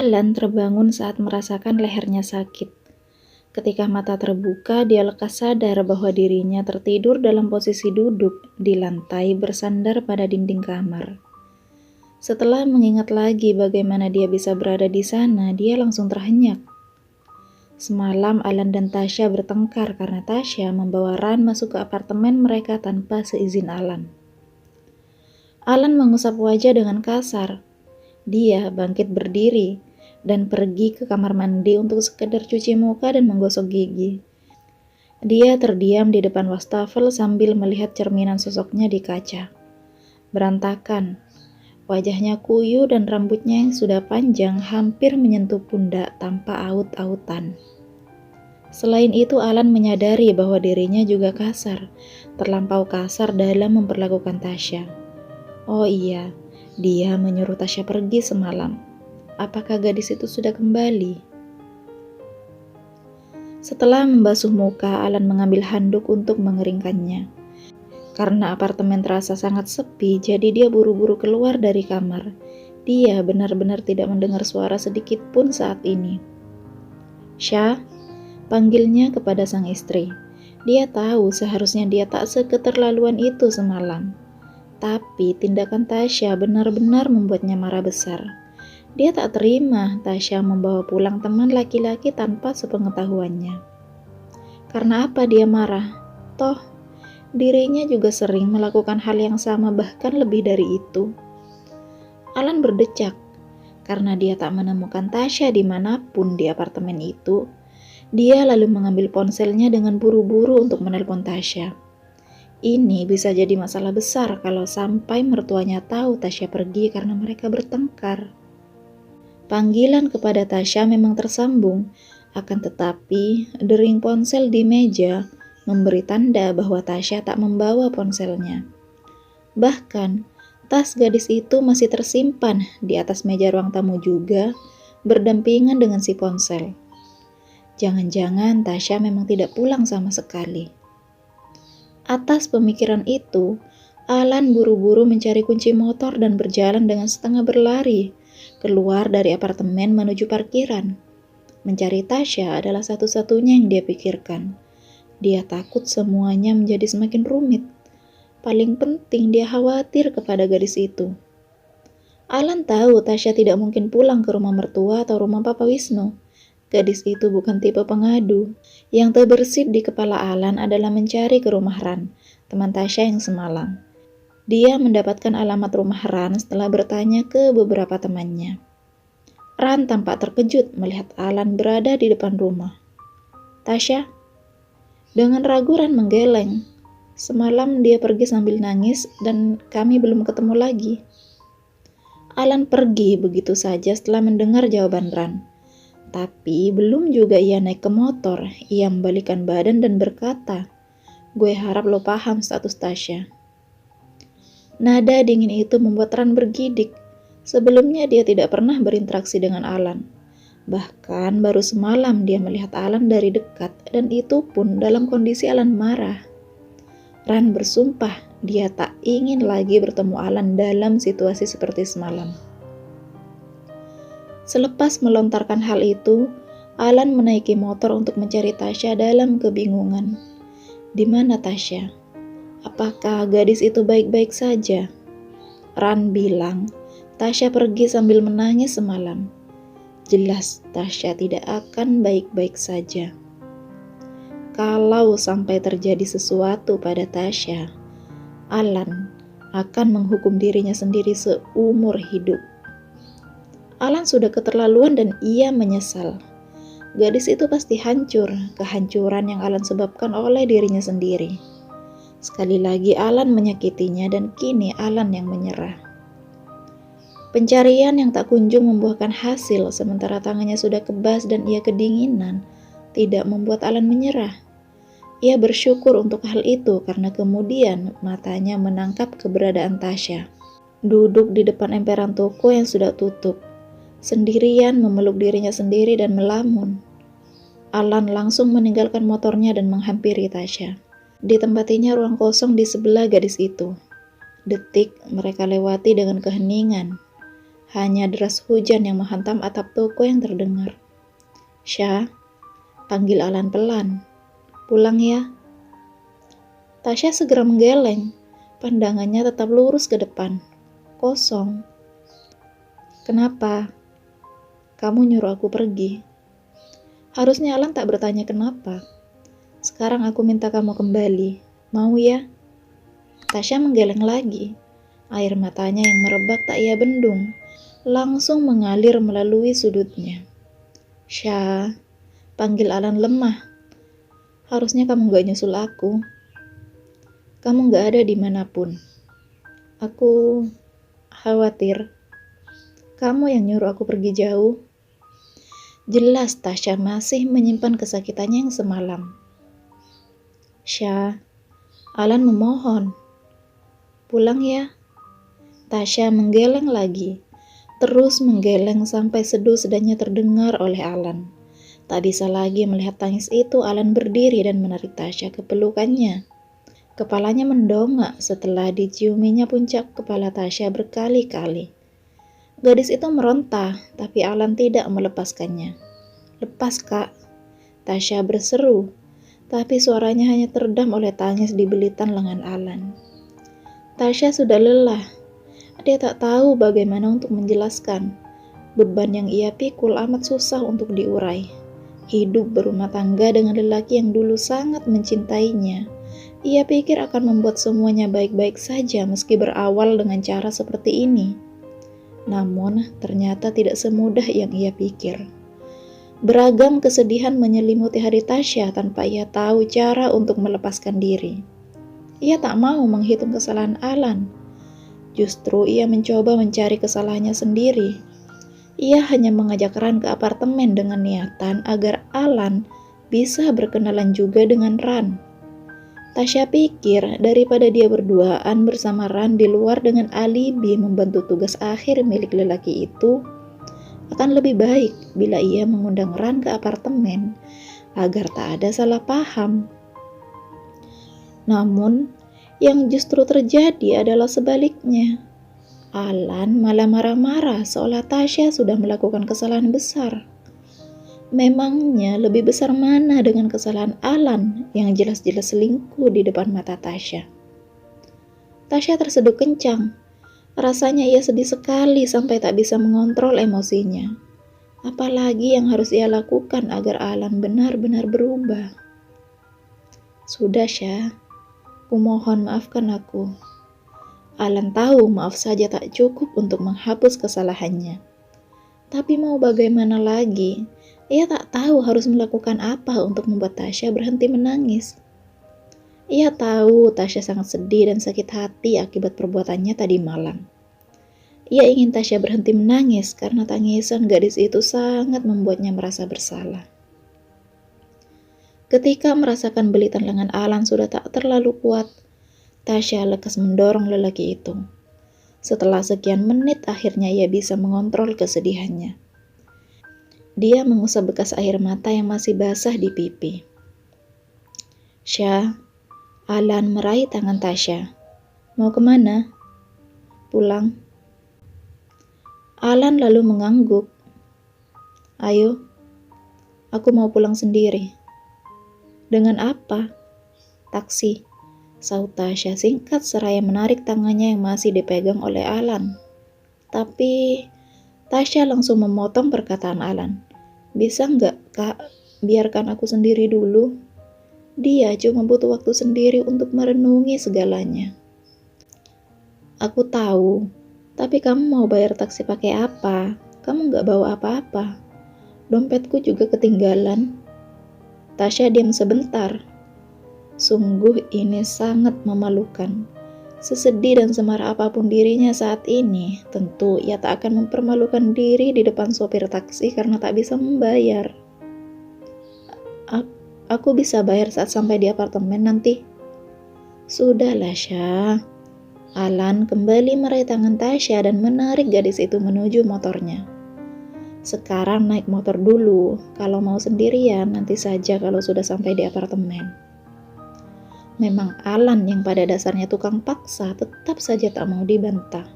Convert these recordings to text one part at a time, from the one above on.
Alan terbangun saat merasakan lehernya sakit. Ketika mata terbuka, dia lekas sadar bahwa dirinya tertidur dalam posisi duduk di lantai bersandar pada dinding kamar. Setelah mengingat lagi bagaimana dia bisa berada di sana, dia langsung terhenyak. Semalam Alan dan Tasya bertengkar karena Tasya membawa Ran masuk ke apartemen mereka tanpa seizin Alan. Alan mengusap wajah dengan kasar. Dia bangkit berdiri dan pergi ke kamar mandi untuk sekedar cuci muka dan menggosok gigi. Dia terdiam di depan wastafel sambil melihat cerminan sosoknya di kaca. Berantakan, wajahnya kuyu dan rambutnya yang sudah panjang hampir menyentuh pundak tanpa aut-autan. Selain itu, Alan menyadari bahwa dirinya juga kasar, terlampau kasar dalam memperlakukan Tasya. Oh iya, dia menyuruh Tasya pergi semalam. Apakah gadis itu sudah kembali? Setelah membasuh muka, Alan mengambil handuk untuk mengeringkannya. Karena apartemen terasa sangat sepi, jadi dia buru-buru keluar dari kamar. Dia benar-benar tidak mendengar suara sedikit pun saat ini. Syah, panggilnya kepada sang istri. Dia tahu seharusnya dia tak seketerlaluan itu semalam. Tapi tindakan Tasya benar-benar membuatnya marah besar. Dia tak terima Tasya membawa pulang teman laki-laki tanpa sepengetahuannya. Karena apa dia marah? Toh, dirinya juga sering melakukan hal yang sama, bahkan lebih dari itu. Alan berdecak karena dia tak menemukan Tasya dimanapun di apartemen itu. Dia lalu mengambil ponselnya dengan buru-buru untuk menelpon Tasya. Ini bisa jadi masalah besar kalau sampai mertuanya tahu Tasya pergi karena mereka bertengkar. Panggilan kepada Tasya memang tersambung, akan tetapi dering ponsel di meja memberi tanda bahwa Tasya tak membawa ponselnya. Bahkan, tas gadis itu masih tersimpan di atas meja ruang tamu juga, berdampingan dengan si ponsel. Jangan-jangan Tasya memang tidak pulang sama sekali. Atas pemikiran itu, Alan buru-buru mencari kunci motor dan berjalan dengan setengah berlari keluar dari apartemen menuju parkiran. Mencari Tasya adalah satu-satunya yang dia pikirkan. Dia takut semuanya menjadi semakin rumit. Paling penting dia khawatir kepada gadis itu. Alan tahu Tasya tidak mungkin pulang ke rumah mertua atau rumah Papa Wisnu. Gadis itu bukan tipe pengadu. Yang terbersit di kepala Alan adalah mencari ke rumah Ran, teman Tasya yang semalam. Dia mendapatkan alamat rumah Ran setelah bertanya ke beberapa temannya. Ran tampak terkejut melihat Alan berada di depan rumah. Tasya? Dengan ragu Ran menggeleng. Semalam dia pergi sambil nangis dan kami belum ketemu lagi. Alan pergi begitu saja setelah mendengar jawaban Ran. Tapi belum juga ia naik ke motor, ia membalikkan badan dan berkata, "Gue harap lo paham status Tasya." Nada dingin itu membuat Ran bergidik. Sebelumnya dia tidak pernah berinteraksi dengan Alan. Bahkan baru semalam dia melihat Alan dari dekat, dan itu pun dalam kondisi Alan marah. Ran bersumpah dia tak ingin lagi bertemu Alan dalam situasi seperti semalam. Selepas melontarkan hal itu, Alan menaiki motor untuk mencari Tasya dalam kebingungan. Di mana Tasya? Apakah gadis itu baik-baik saja? Ran bilang, Tasya pergi sambil menangis semalam. Jelas Tasya tidak akan baik-baik saja. Kalau sampai terjadi sesuatu pada Tasya, Alan akan menghukum dirinya sendiri seumur hidup. Alan sudah keterlaluan dan ia menyesal. Gadis itu pasti hancur, kehancuran yang Alan sebabkan oleh dirinya sendiri. Sekali lagi Alan menyakitinya dan kini Alan yang menyerah. Pencarian yang tak kunjung membuahkan hasil sementara tangannya sudah kebas dan ia kedinginan tidak membuat Alan menyerah. Ia bersyukur untuk hal itu karena kemudian matanya menangkap keberadaan Tasya. Duduk di depan emperan toko yang sudah tutup, sendirian memeluk dirinya sendiri dan melamun. Alan langsung meninggalkan motornya dan menghampiri Tasya. Ditempatinya ruang kosong di sebelah gadis itu. Detik mereka lewati dengan keheningan. hanya deras hujan yang menghantam atap toko yang terdengar. "Syah," panggil Alan pelan. "Pulang ya." Tasya segera menggeleng, pandangannya tetap lurus ke depan. Kosong. "Kenapa? Kamu nyuruh aku pergi." Harusnya Alan tak bertanya kenapa. "Sekarang aku minta kamu kembali. Mau ya?" Tasya menggeleng lagi. Air matanya yang merebak tak ia bendung, langsung mengalir melalui sudutnya. "Syah," panggil Alan lemah. "Harusnya kamu gak nyusul aku. Kamu gak ada dimanapun. Aku khawatir. Kamu yang nyuruh aku pergi jauh." Jelas Tasya masih menyimpan kesakitannya yang semalam. "Syah," Alan memohon. "Pulang ya." Tasya menggeleng lagi, terus menggeleng sampai sedu-sedanya terdengar oleh Alan. Tak bisa lagi melihat tangis itu, Alan berdiri dan menarik Tasya ke pelukannya. Kepalanya mendongak setelah diciuminya puncak kepala Tasya berkali-kali. Gadis itu meronta, tapi Alan tidak melepaskannya. "Lepas, Kak," Tasya berseru, tapi suaranya hanya teredam oleh tangis di belitan lengan Alan. Tasya sudah lelah. Dia tak tahu bagaimana untuk menjelaskan. Beban yang ia pikul amat susah untuk diurai. Hidup berumah tangga dengan lelaki yang dulu sangat mencintainya. Ia pikir akan membuat semuanya baik-baik saja meski berawal dengan cara seperti ini. Namun, ternyata tidak semudah yang ia pikir. Beragam kesedihan menyelimuti hari Tasya tanpa ia tahu cara untuk melepaskan diri. Ia tak mau menghitung kesalahan Alan. Justru ia mencoba mencari kesalahannya sendiri. Ia hanya mengajak Ran ke apartemen dengan niatan agar Alan bisa berkenalan juga dengan Ran. Tasya pikir daripada dia berduaan bersama Ran di luar dengan alibi membantu tugas akhir milik lelaki itu, akan lebih baik bila ia mengundang Ran ke apartemen agar tak ada salah paham. Namun, yang justru terjadi adalah sebaliknya. Alan malah marah-marah seolah Tasya sudah melakukan kesalahan besar. Memangnya lebih besar mana dengan kesalahan Alan yang jelas-jelas selingkuh di depan mata Tasya? Tasya terseduk kencang. Rasanya ia sedih sekali sampai tak bisa mengontrol emosinya. Apalagi yang harus ia lakukan agar Alan benar-benar berubah. "Sudah, Syah. Kumohon maafkan aku." Alan tahu maaf saja tak cukup untuk menghapus kesalahannya. Tapi mau bagaimana lagi? Ia tak tahu harus melakukan apa untuk membuat Tasya berhenti menangis. Ia tahu Tasya sangat sedih dan sakit hati akibat perbuatannya tadi malam. Ia ingin Tasya berhenti menangis karena tangisan gadis itu sangat membuatnya merasa bersalah. Ketika merasakan belitan lengan Alan sudah tak terlalu kuat, Tasya lekas mendorong lelaki itu. Setelah sekian menit akhirnya ia bisa mengontrol kesedihannya. Dia mengusap bekas air mata yang masih basah di pipi. "Syah," Alan meraih tangan Tasya. "Mau kemana?" "Pulang." Alan lalu mengangguk. "Ayo, aku mau pulang sendiri." "Dengan apa?" "Taksi," sahut Tasya singkat seraya menarik tangannya yang masih dipegang oleh Alan. Tapi Tasya langsung memotong perkataan Alan. "Bisa nggak, Kak, biarkan aku sendiri dulu? Dia cuma butuh waktu sendiri untuk merenungi segalanya." "Aku tahu, tapi kamu mau bayar taksi pakai apa? Kamu nggak bawa apa-apa. Dompetku juga ketinggalan." Tasya diam sebentar. Sungguh ini sangat memalukan. Sesedih dan semarah apapun dirinya saat ini, tentu ia tak akan mempermalukan diri di depan sopir taksi karena tak bisa membayar. Aku bisa bayar saat sampai di apartemen nanti." "Sudahlah, Syah." Alan kembali meraih tangan Tasya dan menarik gadis itu menuju motornya. "Sekarang naik motor dulu. Kalau mau sendirian, nanti saja kalau sudah sampai di apartemen." Memang Alan yang pada dasarnya tukang paksa tetap saja tak mau dibantah.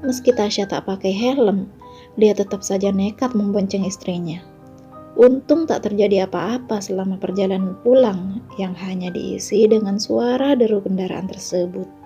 Meski Tasya tak pakai helm, dia tetap saja nekat membonceng istrinya. Untung tak terjadi apa-apa selama perjalanan pulang yang hanya diisi dengan suara deru kendaraan tersebut.